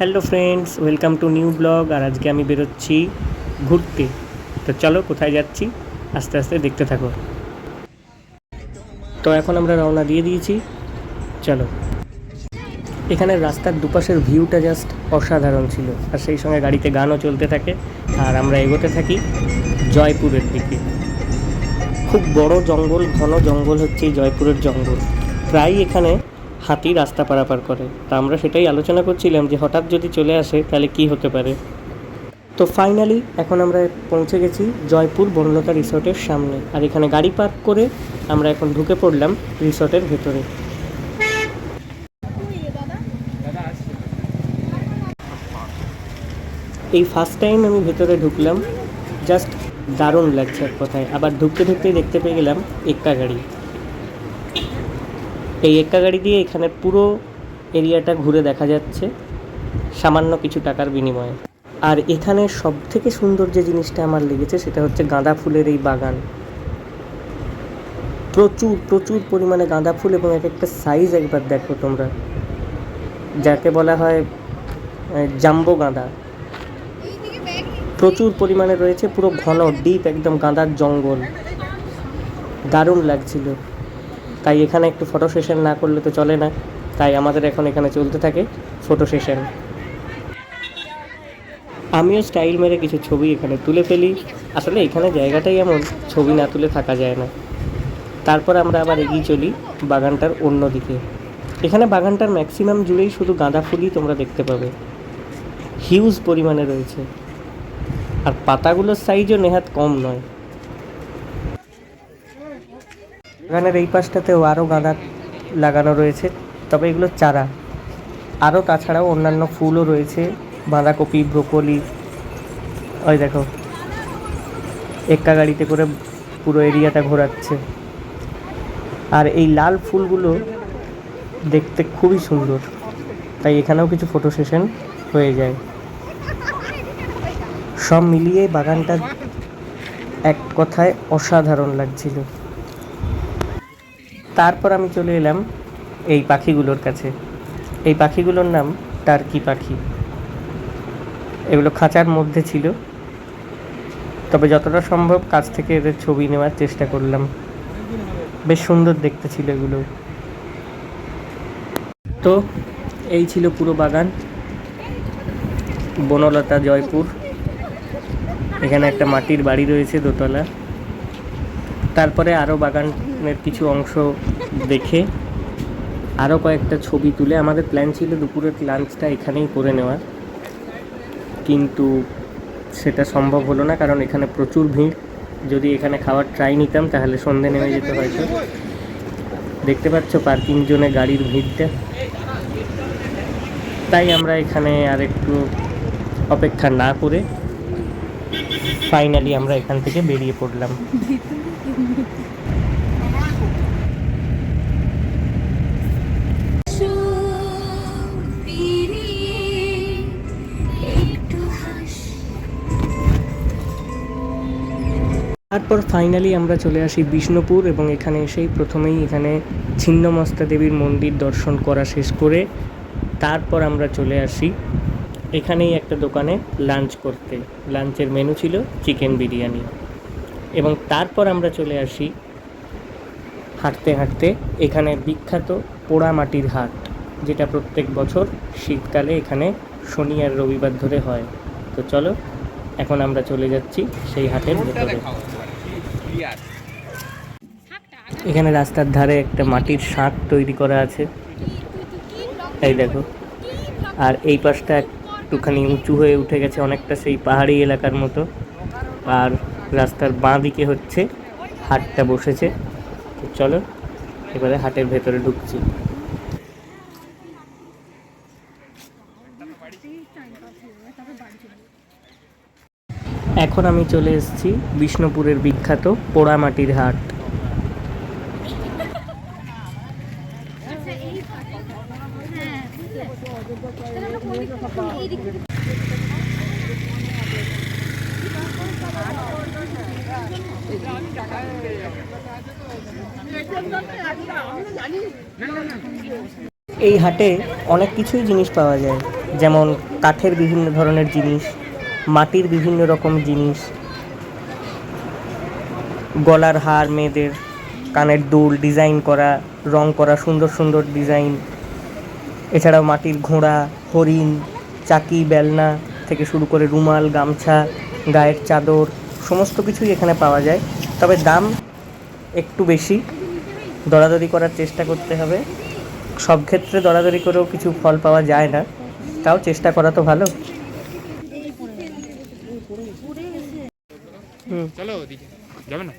Hello friends, welcome to new blog. আর আজকে আমি বেরোচ্ছি ঘুরতে। তো চলো কোথায় যাচ্ছি আস্তে আস্তে দেখতে থাকো। তো এখন আমরা রওনা দিয়ে দিয়েছি, চলো। এখানে রাস্তার দুপাশের ভিউটা জাস্ট অসাধারণ ছিল, আর সেই সঙ্গে গাড়িতে গানও চলতে থাকে। আর আমরা এগোতে থাকি জয়পুরের দিকে। খুব বড় জঙ্গল, ঘন জঙ্গল হচ্ছে এই জয়পুরের জঙ্গল। প্রায় এখানে হাতি রাস্তা পারাপার করে। তা আমরা সেটাই আলোচনা করছিলাম যে হঠাৎ যদি চলে আসে তাহলে কি হতে পারে। তো ফাইনালি এখন আমরা পৌঁছে গেছি জয়পুর বনলতা রিসর্টের সামনে। আর এখানে গাড়ি পার্ক করে আমরা এখন ঢুকে পড়লাম রিসর্টের ভেতরে। এই ফার্স্ট টাইম আমি ভেতরে ঢুকলাম, জাস্ট দারুণ লাগছে এক কথায়। আবার ঢুকতে ঢুকতেই দেখতে পেয়ে গেলাম এক্কা গাড়ি। এই এক্কা গাড়ি দিয়ে এখানে পুরো এরিয়াটা ঘুরে দেখা যাচ্ছে সামান্য কিছু টাকার বিনিময়ে। আর এখানে সবথেকে সুন্দর যে জিনিসটা আমার লেগেছে সেটা হচ্ছে গাঁদা ফুলের এই বাগান। প্রচুর প্রচুর পরিমাণে গাঁদা ফুল, এবং এক একটা সাইজ একবার দেখো তোমরা, যাকে বলা হয় জাম্বো গাঁদা। প্রচুর পরিমাণে রয়েছে, পুরো ঘন ডিপ একদম গাঁদার জঙ্গল। দারুণ লাগছিল। তাই এখানে একটু ফটো সেশন না করলে তো চলে না, তাই আমাদের এখন এখানে চলতে থাকে ফটো সেশন। আমিও স্টাইল মেরে কিছু ছবি এখানে তুলে ফেলি। আসলে এখানে জায়গাটাই এমন, ছবি না তুলে থাকা যায় না। তারপর আমরা আবার এগিয়ে চলি বাগানটার অন্য দিকে। এখানে বাগানটার ম্যাক্সিমাম জুড়েই শুধু গাঁদা ফুলই তোমরা দেখতে পাবে, হিউজ পরিমাণে রয়েছে। আর পাতাগুলোর সাইজও নেহাত কম নয়। বাগানের এই পাশটাতেও আরও গাঁদা লাগানো রয়েছে, তবে এগুলো চারা। আরও তাছাড়াও অন্যান্য ফুলও রয়েছে, বাঁধাকপি, ব্রোকলি। ওই দেখো এক্কা গাড়িতে করে পুরো এরিয়াটা ঘোরাচ্ছে। আর এই লাল ফুলগুলো দেখতে খুবই সুন্দর, তাই এখানেও কিছু ফটো সেশন হয়ে যায়। সব মিলিয়ে বাগানটা এক কথায় অসাধারণ লাগছিল। তারপর আমি চলে এলাম এই পাখিগুলোর কাছে। এই পাখিগুলোর নাম টার্কি পাখি। এগুলো খাঁচার মধ্যে ছিল, তবে যতটা সম্ভব কাছ থেকে এদের ছবি নেওয়ার চেষ্টা করলাম। বেশ সুন্দর দেখতে ছিল এগুলো। তো এই ছিল পুরো বাগান, বনলতা জয়পুর। এখানে একটা মাটির বাড়ি রয়েছে দোতলা। তারপরে আরও বাগানের কিছু অংশ দেখে আরও কয়েকটা ছবি তুলে আমাদের প্ল্যান ছিল দুপুরের লাঞ্চটা এখানেই করে নেওয়ার, কিন্তু সেটা সম্ভব হলো না, কারণ এখানে প্রচুর ভিড়। যদি এখানে খাওয়ার ট্রাই নিতাম তাহলে সন্ধে নেমে যেত হয়তো। দেখতে পাচ্ছ পার্কিং জোনে গাড়ির ভিড়টা। তাই আমরা এখানে আর একটু অপেক্ষা না করে ফাইনালি আমরা এখান থেকে বেরিয়ে পড়লাম। তারপর ফাইনালি আমরা চলে আসি বিষ্ণুপুর, এবং এখানে এসেই প্রথমেই এখানে ছিন্নমস্তা দেবীর মন্দির দর্শন করা শেষ করে তারপর আমরা চলে আসি এখানেই একটা দোকানে লাঞ্চ করতে। লাঞ্চের মেনু ছিল চিকেন বিরিয়ানি। এবং তারপর আমরা চলে আসি হাঁটতে হাঁটতে এখানে বিখ্যাত পোড়ামাটির হাট, যেটা প্রত্যেক বছর শীতকালে এখানে শনি আর রবিবার ধরে হয়। তো চলো এখন আমরা চলে যাচ্ছি সেই হাটের ভেতরে। এখানে রাস্তার ধারে একটা মাটির শাঁখ তৈরি করা আছে, এই দেখো। আর এই পাশটা একটুখানি উঁচু হয়ে উঠে গেছে অনেকটা, সেই পাহাড়ি এলাকার মতো। আর রাস্তার বাঁ দিকে হচ্ছে হাটটা বসেছে। তো চলো এবারে হাটের ভেতরে ঢুকছি। এখন আমি চলে এসেছি বিষ্ণুপুরের বিখ্যাত পোড়ামাটির হাট। এই হাটে অনেক কিছুই জিনিস পাওয়া যায়। যেমন কাঠের বিভিন্ন ধরনের জিনিস, মাটির বিভিন্ন রকম জিনিস, গলার হার মেয়েদের, কানের দুল ডিজাইন করা, রং করা সুন্দর সুন্দর ডিজাইন, এছাড়াও মাটির ঘোড়া, হরিণ, চাকি, বেলনা থেকে শুরু করে রুমাল, গামছা, গায়ের চাদর সমস্ত কিছুই এখানে পাওয়া যায়। তবে দাম একটু বেশি, দরাদরি করার চেষ্টা করতে হবে। সব ক্ষেত্রে দরাদরি করেও কিছু ফল পাওয়া যায় না, তাও চেষ্টা করা তো ভালো। চলো ওদিকে যাবে না?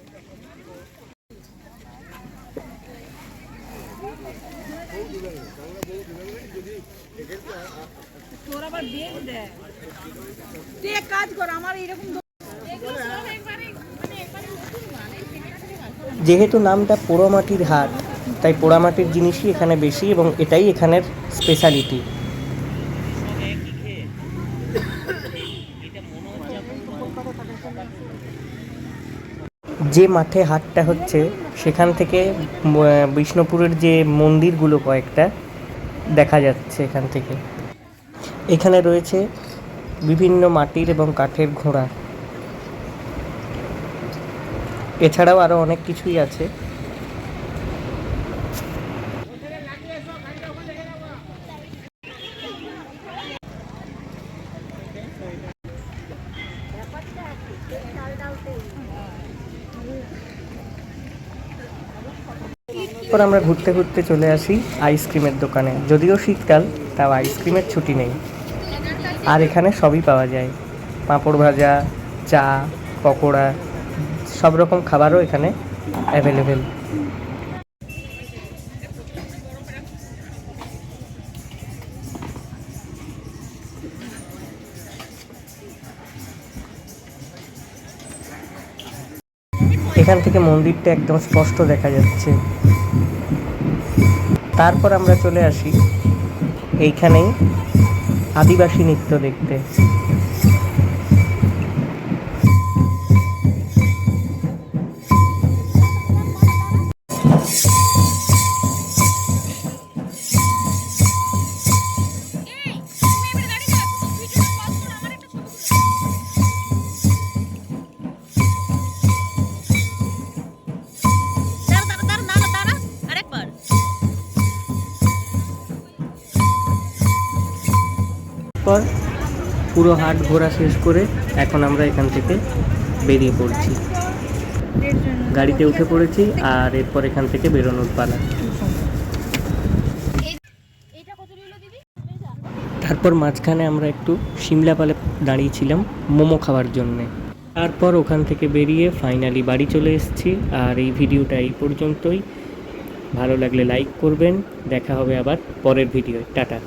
তোর আবার বেগ দেয়, তুই এক কাজ কর, আমার এরকম যেহেতু নামটা পোড়ামাটির হাট, তাই পোড়ামাটির জিনিসই এখানে বেশি এবং এটাই এখানের স্পেশালিটি। যে মাঠে হাটটা হচ্ছে সেখান থেকে বিষ্ণুপুরের যে মন্দিরগুলো কয়েকটা দেখা যাচ্ছে এখান থেকে। এখানে রয়েছে বিভিন্ন মাটির এবং কাঠের ঘোড়া, এছাড়াও আরও অনেক কিছুই আছে। পর আমরা ঘুরতে ঘুরতে চলে আসি আইসক্রিমের দোকানে। যদিও শীতকাল, তাও আইসক্রিমের ছুটি নেই। আর এখানে সবই পাওয়া যায়, পাঁপড় ভাজা, চা, পকোড়া, সব রকম খাবারও এখানে অ্যাভেলেবেল। এখান থেকে মন্দিরটা একদম স্পষ্ট দেখা যাচ্ছে। তারপর আমরা চলে আসি এইখানেই আদিবাসী নৃত্য দেখতে। পর পুরো হাট ঘোরা শেষ করে এখন আমরা এখান থেকে বেরিয়ে পড়ছি, গাড়িতে উঠে পড়েছি আর এরপর এখান থেকে বেরোনোর পালা। তারপর মাঝখানে আমরা একটু সিমলাপালে দাঁড়িয়েছিলাম মোমো খাওয়ার জন্যে। তারপর ওখান থেকে বেরিয়ে ফাইনালি বাড়ি চলে এসেছি। আর এই ভিডিওটা এই পর্যন্তই। ভালো লাগলে লাইক করবেন। দেখা হবে আবার পরের ভিডিও। টাটা।